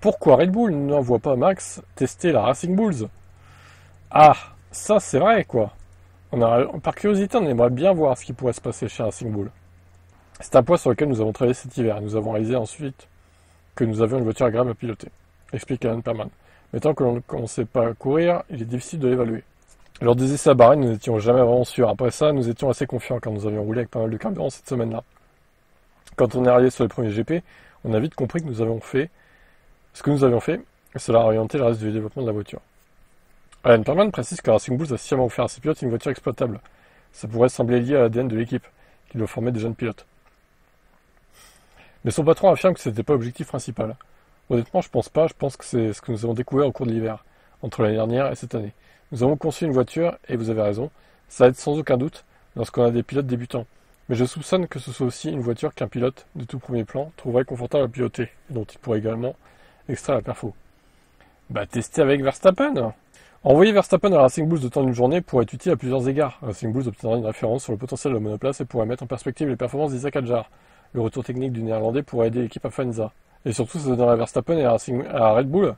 pourquoi Red Bull n'envoie pas Max tester la Racing Bulls? Ah, ça c'est vrai quoi. Par curiosité, on aimerait bien voir ce qui pourrait se passer chez Racing Bull. C'est un point sur lequel nous avons travaillé cet hiver. Nous avons réalisé ensuite que nous avions une voiture agréable à piloter, explique Alan Perman. Mais tant que l'on ne commençait pas à courir, il est difficile de l'évaluer. Lors des essais à Bahreïn, nous n'étions jamais vraiment sûrs. Après ça, nous étions assez confiants car nous avions roulé avec pas mal de carburant cette semaine-là. Quand on est arrivé sur les premiers GP, on a vite compris que nous avions fait ce que nous avions fait, et cela a orienté le reste du développement de la voiture. Alan Perman précise que Racing Bulls a sciemment offert à ses pilotes une voiture exploitable. Ça pourrait sembler lié à l'ADN de l'équipe, qui doit former des jeunes pilotes. Mais son patron affirme que ce n'était pas l'objectif principal. Honnêtement, je pense pas, je pense que c'est ce que nous avons découvert au cours de l'hiver, entre l'année dernière et cette année. Nous avons conçu une voiture, et vous avez raison, ça aide sans aucun doute lorsqu'on a des pilotes débutants. Mais je soupçonne que ce soit aussi une voiture qu'un pilote, de tout premier plan, trouverait confortable à piloter, et dont il pourrait également extraire la perfo. Bah, tester avec Verstappen. Envoyer Verstappen à Racing Bulls de temps d'une journée pourrait être utile à plusieurs égards. Racing Bulls obtiendra une référence sur le potentiel de la monoplace et pourrait mettre en perspective les performances d'Isaac Hadjar. Le retour technique du néerlandais pourrait aider l'équipe à Faenza. Et surtout, ça donnerait à Verstappen et à Red Bull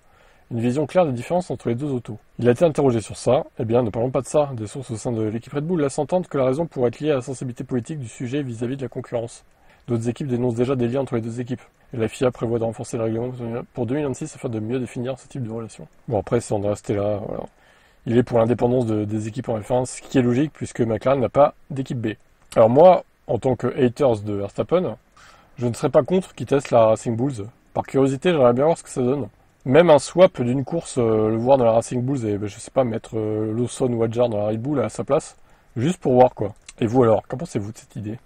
une vision claire des différences entre les deux autos. Il a été interrogé sur ça. Eh bien, ne parlons pas de ça. Des sources au sein de l'équipe Red Bull laissent entendre que la raison pourrait être liée à la sensibilité politique du sujet vis-à-vis de la concurrence. D'autres équipes dénoncent déjà des liens entre les deux équipes. Et la FIA prévoit de renforcer le règlement pour 2026 afin de mieux définir ce type de relation. Bon, après, si on est resté là, voilà. Il est pour l'indépendance des équipes en F1, ce qui est logique puisque McLaren n'a pas d'équipe B. Alors moi, en tant que haters de Verstappen, je ne serais pas contre qu'il teste la Racing Bulls. Par curiosité, j'aimerais bien voir ce que ça donne. Même un swap d'une course, le voir dans la Racing Bulls et, je sais pas, mettre Lawson ou Hadjar dans la Red Bull à sa place, juste pour voir quoi. Et vous alors, qu'en pensez-vous de cette idée ?